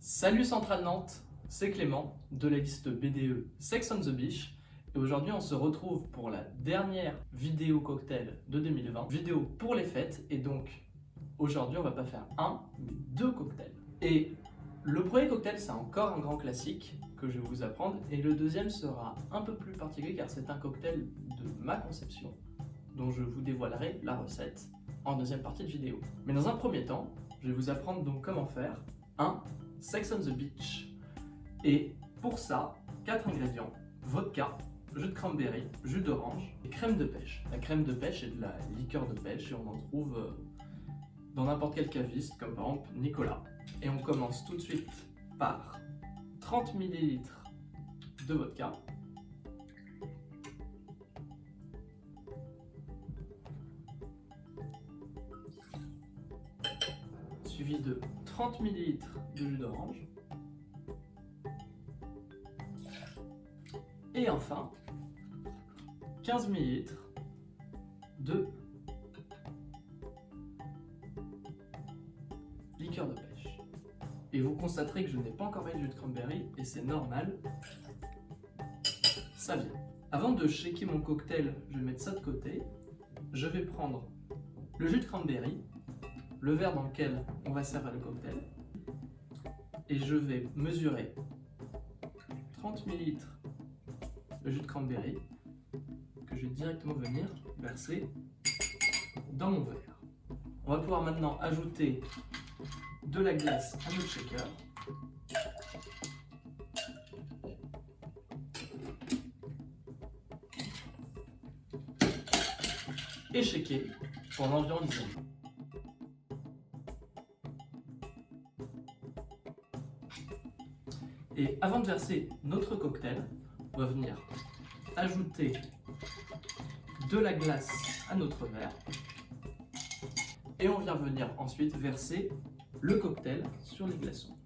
Salut Centrale Nantes, c'est Clément de la liste BDE Sex on the Beach et aujourd'hui on se retrouve pour la dernière vidéo cocktail de 2020, vidéo pour les fêtes et donc aujourd'hui on va pas faire un mais deux cocktails. Et le premier cocktail c'est encore un grand classique que je vais vous apprendre et le deuxième sera un peu plus particulier car c'est un cocktail de ma conception dont je vous dévoilerai la recette en deuxième partie de vidéo. Mais dans un premier temps, je vais vous apprendre donc comment faire un Sex on the Beach. Et pour ça, 4 ingrédients: vodka, jus de cranberry, jus d'orange et crème de pêche. La crème de pêche est de la liqueur de pêche et on en trouve dans n'importe quel caviste, comme par exemple Nicolas. Et on commence tout de suite par 30 ml de vodka, suivi de 30 ml de jus d'orange, et enfin 15 ml de liqueur de pêche. Et vous constaterez que je n'ai pas encore mis de jus de cranberry et c'est normal, ça vient. Avant de shaker mon cocktail, je vais mettre ça de côté. Je vais prendre le jus de cranberry, le verre dans lequel on va servir le cocktail, et je vais mesurer 30 ml de jus de cranberry que je vais directement venir verser dans mon verre. On va pouvoir maintenant ajouter de la glace à notre shaker. Et shaker pendant environ 10 minutes. Et avant de verser notre cocktail, on va venir ajouter de la glace à notre verre. Et on vient venir ensuite verser le cocktail sur les glaçons.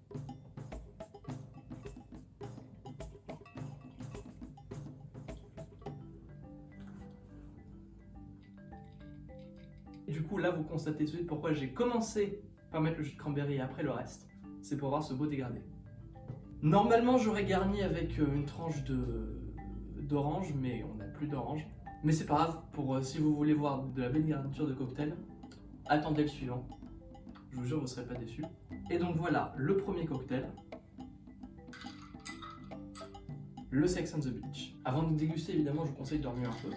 Et du coup, là, vous constatez tout de suite pourquoi j'ai commencé par mettre le jus de cranberry et après le reste. C'est pour avoir ce beau dégradé. Normalement, j'aurais garni avec une tranche d'orange, mais on n'a plus d'orange. Mais c'est pas grave, si vous voulez voir de la belle garniture de cocktail, attendez le suivant. Je vous jure, vous ne serez pas déçus. Et donc voilà, le premier cocktail, le Sex on the Beach. Avant de déguster, évidemment, je vous conseille de remuer un peu.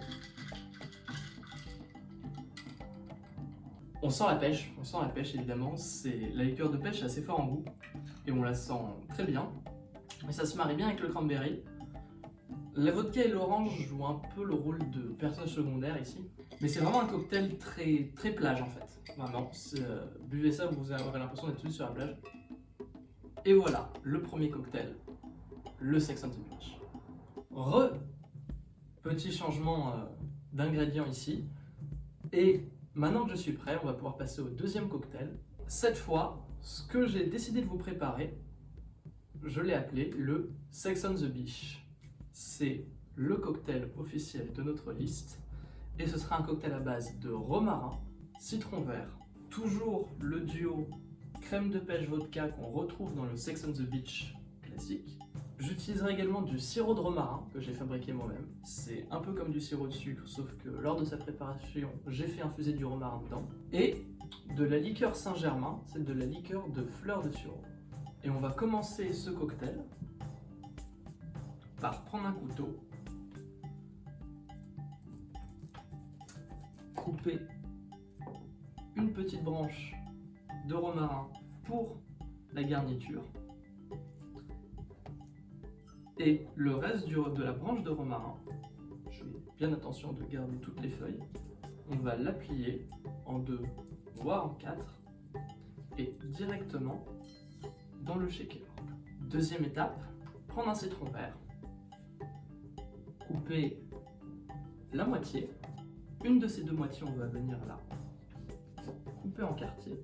On sent la pêche évidemment, la liqueur de pêche est assez fort en goût et on la sent très bien. Mais ça se marie bien avec le cranberry. La vodka et l'orange jouent un peu le rôle de personnage secondaire ici. Mais c'est vraiment un cocktail très plage en fait. Vraiment, buvez ça, vous aurez l'impression d'être tout sur la plage. Et voilà, le premier cocktail, le Sex on the Beach. Petit changement d'ingrédients ici. Et maintenant que je suis prêt, on va pouvoir passer au deuxième cocktail. Cette fois, ce que j'ai décidé de vous préparer, je l'ai appelé le Sex on the Beach. C'est le cocktail officiel de notre liste et ce sera un cocktail à base de romarin, citron vert, toujours le duo crème de pêche vodka qu'on retrouve dans le Sex on the Beach classique. J'utiliserai également du sirop de romarin que j'ai fabriqué moi-même. C'est un peu comme du sirop de sucre, sauf que lors de sa préparation, j'ai fait infuser du romarin dedans. Et de la liqueur Saint-Germain, c'est de la liqueur de fleurs de sureau. Et on va commencer ce cocktail par prendre un couteau, couper une petite branche de romarin pour la garniture et le reste de la branche de romarin, je fais bien attention de garder toutes les feuilles, on va la plier en 2 voire en 4 et directement dans le shaker. Deuxième étape, prendre un citron vert, couper la moitié. Une de ces deux moitiés, on va venir là, couper en quartier.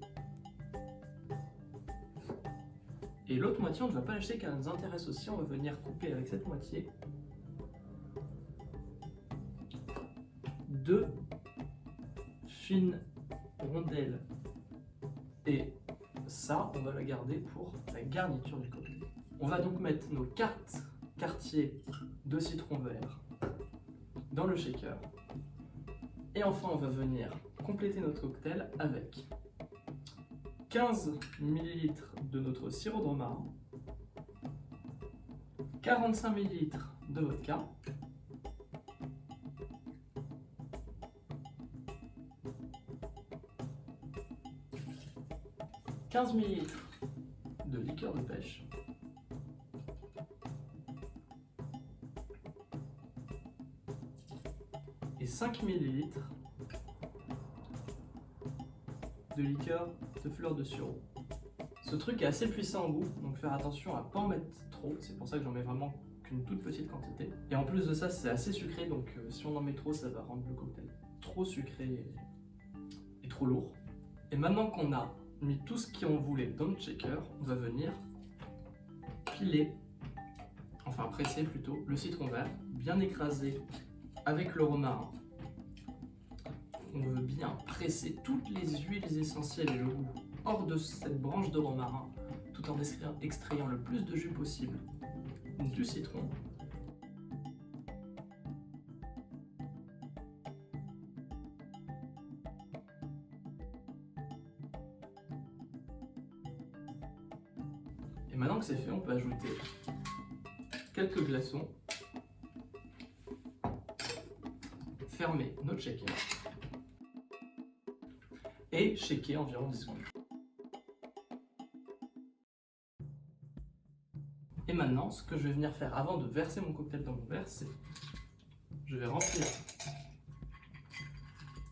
Et l'autre moitié, on ne va pas l'acheter car elle nous intéresse aussi, on va venir couper avec cette moitié 2 fines rondelles et ça, on va la garder pour la garniture du cocktail. On va donc mettre nos cartes quartier de citron vert dans le shaker. Et enfin, on va venir compléter notre cocktail avec 15 ml de notre sirop de romarin, 45 ml de vodka, « 15 ml de liqueur de pêche, et 5 ml de liqueur de fleur de sureau. Ce truc est assez puissant en goût, donc faire attention à ne pas en mettre trop, c'est pour ça que j'en mets vraiment qu'une toute petite quantité. Et en plus de ça, c'est assez sucré, donc si on en met trop, ça va rendre le cocktail trop sucré et trop lourd. Et maintenant qu'on a mis tout ce qu'on voulait dans notre shaker, on va venir piler, enfin presser plutôt, le citron vert, bien écrasé avec le romarin. On veut bien presser toutes les huiles essentielles et le goût hors de cette branche de romarin, tout en extrayant le plus de jus possible du citron. Et maintenant que c'est fait, on peut ajouter quelques glaçons, fermer notre shaker et shaker environ 10 secondes. Et maintenant, ce que je vais venir faire avant de verser mon cocktail dans mon verre, c'est je vais remplir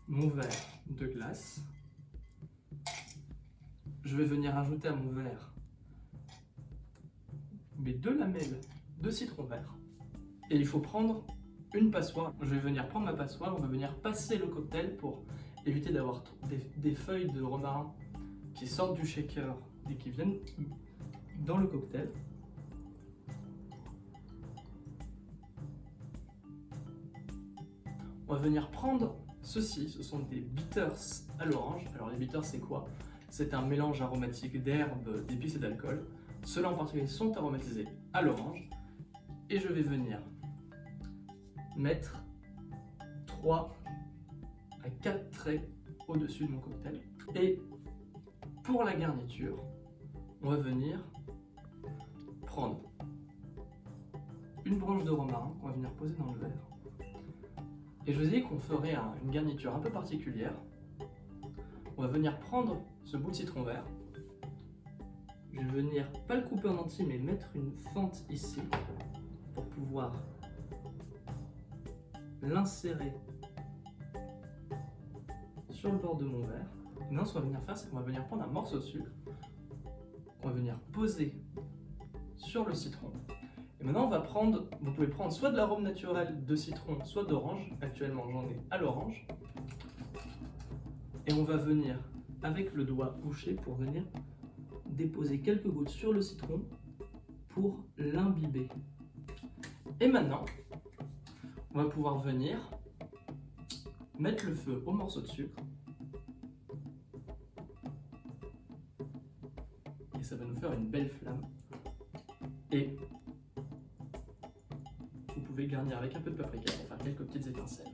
mon verre de glace. Je vais venir ajouter à mon verre mes 2 lamelles de citron vert. Et il faut prendre une passoire. Je vais venir prendre ma passoire, on va venir passer le cocktail pour éviter d'avoir des feuilles de romarin qui sortent du shaker et qui viennent dans le cocktail. On va venir prendre ceci, ce sont des bitters à l'orange. Alors les bitters c'est quoi? C'est un mélange aromatique d'herbes, d'épices et d'alcool. Ceux-là en particulier sont aromatisés à l'orange. Et je vais venir mettre 3 à 4 traits au-dessus de mon cocktail. Et pour la garniture, on va venir prendre une branche de romarin qu'on va venir poser dans le verre. Et je vous ai dit qu'on ferait une garniture un peu particulière. On va venir prendre ce bout de citron vert. Je vais venir, pas le couper en entier, mais mettre une fente ici pour pouvoir l'insérer sur le bord de mon verre. Et maintenant, ce qu'on va venir faire, c'est qu'on va venir prendre un morceau de sucre qu'on va venir poser sur le citron. Et maintenant, on va prendre, vous pouvez prendre soit de l'arôme naturel de citron, soit d'orange. Actuellement, j'en ai à l'orange. Et on va venir, avec le doigt bouché, pour venir déposer quelques gouttes sur le citron pour l'imbiber. Et maintenant, on va pouvoir venir mettre le feu au morceau de sucre. Et ça va nous faire une belle flamme. Et vous pouvez garnir avec un peu de paprika pour faire quelques petites étincelles.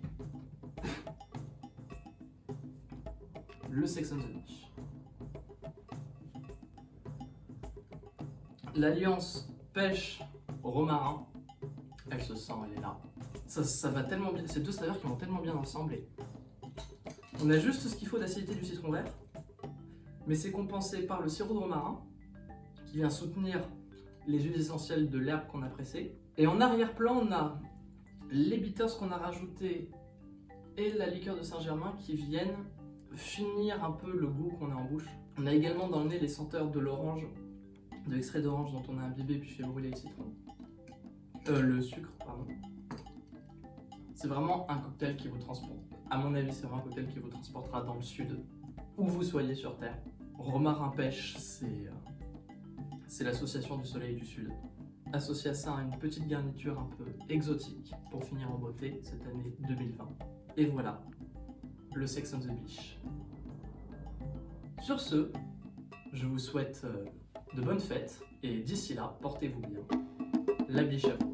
Le Sex and the Beach. L'alliance pêche-romarin, elle se sent, elle est là. Ça va tellement bien, ces deux saveurs qui vont tellement bien ensemble. Et on a juste ce qu'il faut d'acidité du citron vert, mais c'est compensé par le sirop de romarin qui vient soutenir les huiles essentielles de l'herbe qu'on a pressée. Et en arrière-plan, on a les bitters qu'on a rajoutés et la liqueur de Saint-Germain qui viennent finir un peu le goût qu'on a en bouche. On a également dans le nez les senteurs de l'orange, de l'extrait d'orange dont on a imbibé puis fait brûler le citron. Le sucre, pardon. C'est vraiment un cocktail qui vous transporte. À mon avis, c'est vraiment un cocktail qui vous transportera dans le sud, où vous soyez sur Terre. Romarin pêche, c'est l'association du soleil du sud. Associé à ça, une petite garniture un peu exotique pour finir en beauté cette année 2020. Et voilà, le Sex on the Beach. Sur ce, je vous souhaite de bonnes fêtes et d'ici là, portez-vous bien. La biche à vous.